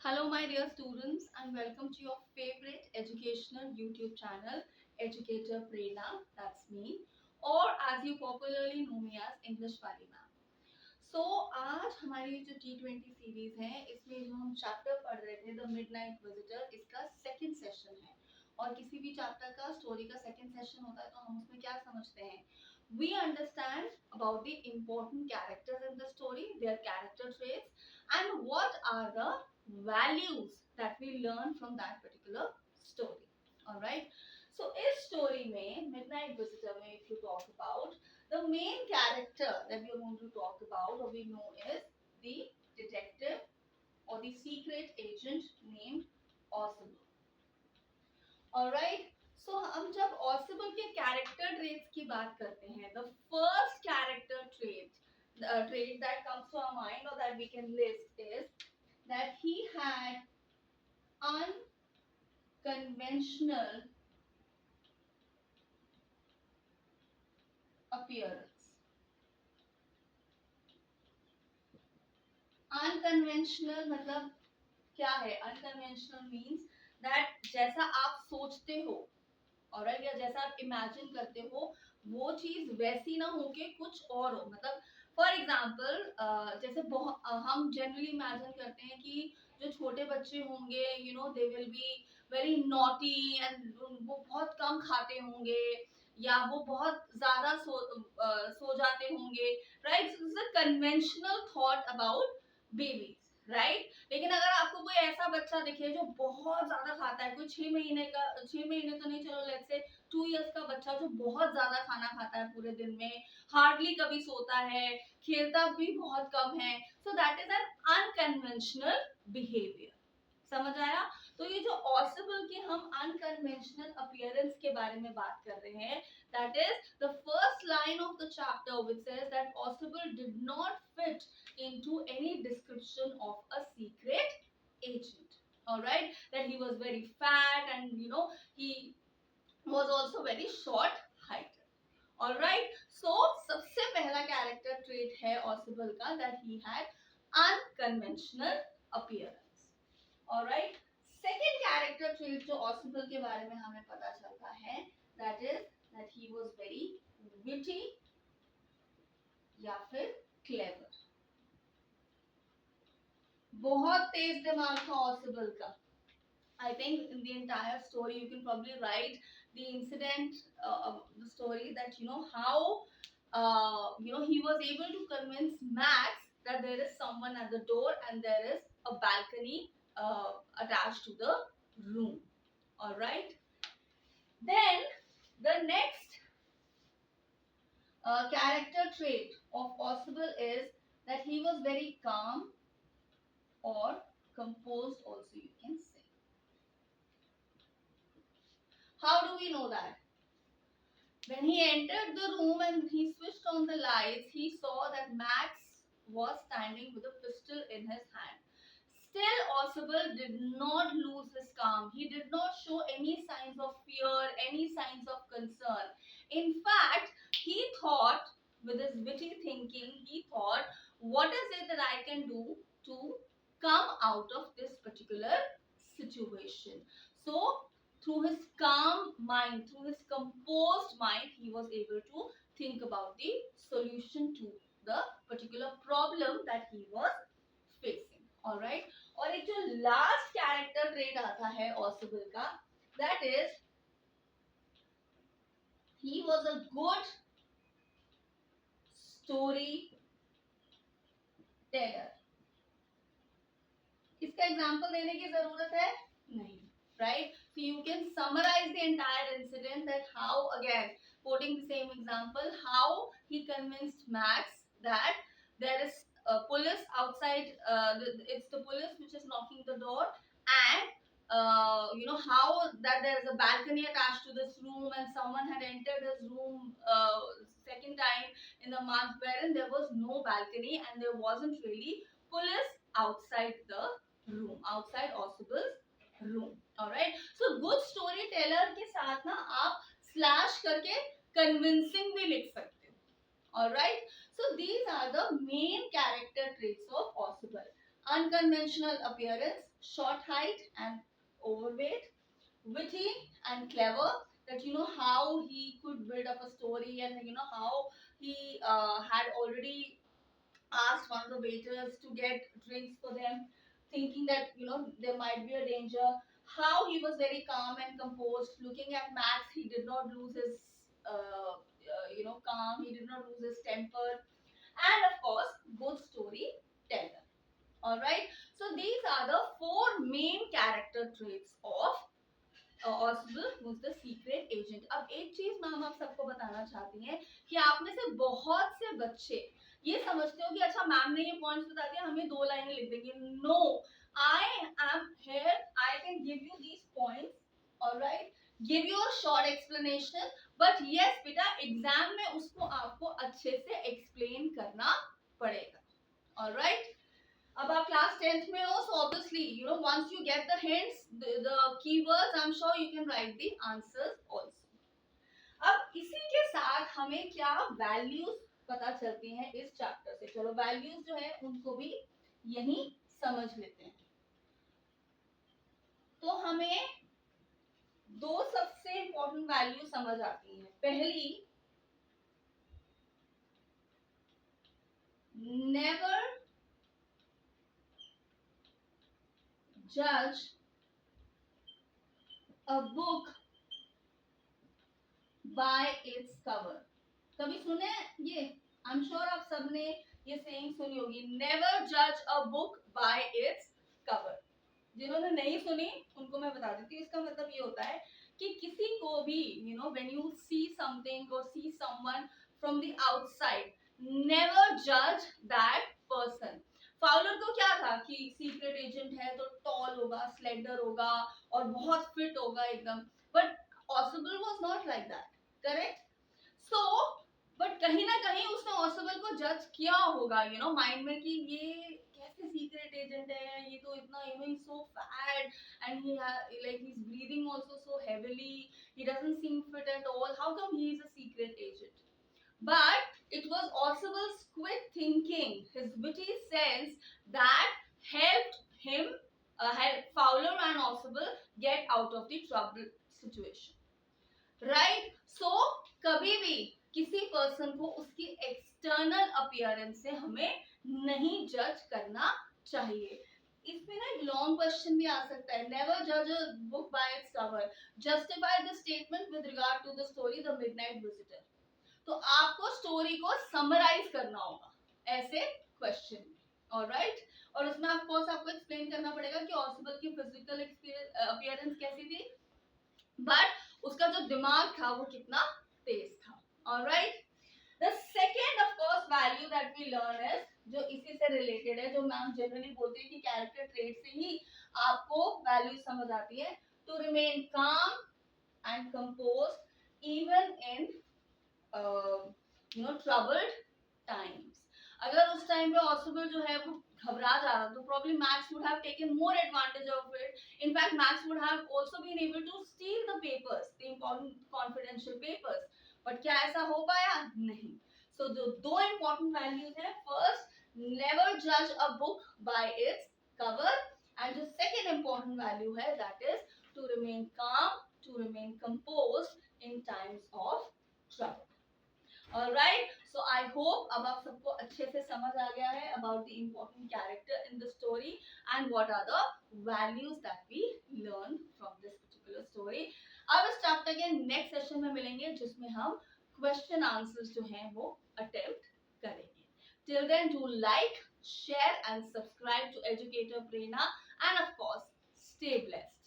Hello, my dear students, and welcome to your favorite educational YouTube channel, Educator Prerna. That's me, or as you popularly know me as English वाली ma'am. So आज हमारी जो T20 series है इसमें जो हम chapter पढ़ रहे थे द मिडनाइट विजिटर इसका सेकंड सेशन है. और किसी भी चैप्टर का स्टोरी का सेकंड सेशन होता है तो हम उसमें क्या समझते हैं. We understand about the important characters in the story, their character traits, and what are the values that we learn from that particular story. All right. So इस story में midnight visitor में if you talk about the main character that we are going to talk about or we know is the detective or the secret agent named Oswald. Alright. So हम जब Oswald के character traits की बात करते हैं, the first character trait that comes to our mind or that we can list is that he had unconventional appearance. Unconventional मतलब क्या है. Unconventional means that जैसा आप सोचते हो और या जैसा आप इमेजिन करते हो वो चीज वैसी ना हो के कुछ और हो. मतलब फॉर एग्जाम्पल जैसे हम जनरली इमेजिन करते हैं कि जो छोटे बच्चे होंगे they will be very naughty and वो बहुत कम खाते होंगे या वो बहुत ज्यादा सो जाते होंगे. Right. So this is a conventional thought about babies. Right. लेकिन अगर आपको कोई ऐसा बच्चा दिखे जो बहुत ज्यादा खाता है, कोई 6 महीने तो नहीं, चलो लेट्स से 2 इयर्स का बच्चा जो बहुत ज्यादा खाना खाता है पूरे दिन में, हार्डली कभी सोता है, खेलता भी बहुत कम है, so that is an unconventional behaviour. समझ आया. तो ये जो ऑसिबल के हम अनकन्वेंशनल अपीयरेंस के बारे में बात कर रहे हैं, that is the first line of the chapter which says that Oswald did not fit into any description of a secret agent. All right. That he was very fat and he was also very short height. All right. So सबसे पहला character trait है Oswald का that he had unconventional appearance. All right. Second character trait जो Oswald के बारे में हमें पता चलता है that is that he was very witty या फिर clever. बहुत तेज दिमाग था Oswald का. I think in the entire story you can probably write the incident of the story that how he was able to convince Max that there is someone at the door and there is a balcony attached to the room. All right. Then the next character trait of Oswald is that he was very calm or composed also you can say. How do we know that? When he entered the room and he switched on the lights, he saw that Max was standing with a pistol in his hand. Still, Oswald did not lose his calm. He did not show any signs of fear, any signs of concern. In fact, he thought, with his witty thinking, he thought, what is it that I can do to come out of this particular situation? So, through his calm mind, through his composed mind, he was able to think about the solution to the particular problem that he was facing. All right. और एक जो last character trait आता है Oswald का, that is he was a good story teller. इसका example देने की जरूरत है नहीं. Right? So you can summarize the entire incident that how, again, quoting the same example, how he convinced Max that there is a police outside, it's the police which is knocking the door, and how that there is a balcony attached to this room and someone had entered his room second time in the month wherein there was no balcony and there wasn't really police outside the room, outside Oswald's room. Alright. So good storyteller के साथ ना आप slash करके convincing भी लिख सकते हो. Alright. So these are the main character traits of Oswald. unconventional appearance, short height and overweight, witty and clever, that you know how he could build up a story, and you know how he had already asked one of the waiters to get drinks for them, thinking that you know there might be a danger. How he was very calm and composed. Looking at Max, he did not lose his calm. He did not lose his temper, and of course, good storyteller. All right. So these are the four main character traits of ऑस्बल was the secret agent. अब एक चीज ma'am आप सबको बताना चाहती हैं कि आप में से बहुत से बच्चे ये समझते हो कि अच्छा मैम ने ये पॉइंट्स बता दिया, हमें 2 लाइनें लिख देंगे. No, I am here, I can give you these points, alright, give you a short explanation, but yes बेटा एग्जाम में उसको आपको अच्छे से एक्सप्लेन करना पड़ेगा. ऑलराइट. अब आप क्लास 10th में हो, so obviously you know once you get the hints, the keywords, I'm sure you can write the answers also. अब इसी के साथ हमें क्या वैल्यूज पता चलती हैं इस चैप्टर से. चलो वैल्यूज जो है उनको भी यहीं समझ लेते हैं. तो हमें दो सबसे इंपॉर्टेंट वैल्यू समझ आती हैं. पहली, never judge a book by its cover. कभी सुने ये? आई एम श्योर आप सबने ये सेइंग सुनी होगी, नेवर जज a book by its cover. जिन्होंने नहीं सुनी उनको मैं बता देती हूँ. इसका मतलब ये होता है कि किसी को भी you know when you see something और see someone from the outside, never जज दैट पर्सन. फाउलर को क्या था कि सीक्रेट एजेंट है तो टॉल होगा, स्लेंडर होगा और बहुत फिट होगा एकदम, but ऑसिबल was not like that. Correct. So but कहीं ना कहीं उसने ऑसिबल को जज किया होगा यू नो माइंड में कि ये कैसे सीक्रेट एजेंट है, ये तो इतना you know he so fat and he like he is breathing also so heavily, he doesn't seam fit at all, how come he is a secret agent. But it was Ausubel's quick thinking, his witty sense that helped him, help Fowler and Ausubel get out of the trouble situation. Right? So, कभी भी किसी person को उसकी external appearance से हमें नहीं जज करना चाहिए. इसमें ना एक लॉन्ग क्वेश्चन भी आ सकता है. नेवर जज a book by its cover. Justify the statement with regard to the story the midnight visitor. तो आपको स्टोरी को समराइज करना होगा ऐसे क्वेश्चन में. ऑलराइट. और उसमें ऑफ कोर्स आपको एक्सप्लेन करना पड़ेगा कि ऑसिबल की फिजिकल अपीयरेंस कैसी थी, बट उसका जो दिमाग था वो कितना तेज था. Alright. The second of course value that we learn is, जो इसी से रिलेटेड है, जो मैम जनरली बोलते हैं कि कैरेक्टर ट्रेट से ही आपको वैल्यू समझ आती है, to remain calm and composed even in troubled times. अगर उस टाइम पे ऑसिबल जो है वो घबरा जा रहा तो probably Max would have taken more advantage of it. In fact, Max would have also been able to steal the papers, the important confidential papers. But क्या ऐसा हो पाया? नहीं. So जो दो important values हैं, first, never judge a book by its cover, and the second important value है that is to remain calm, to remain composed in times of trouble. Alright, so I hope अब आप सबको अच्छे से समझ आ गया है about the important character in the story and what are the values that we learn from this particular story. अब इस chapter के next session में मिलेंगे जिसमें हम question answers जो हैं वो attempt करेंगे. Till then, do like, share and subscribe to Educator Prerna, and of course, stay blessed.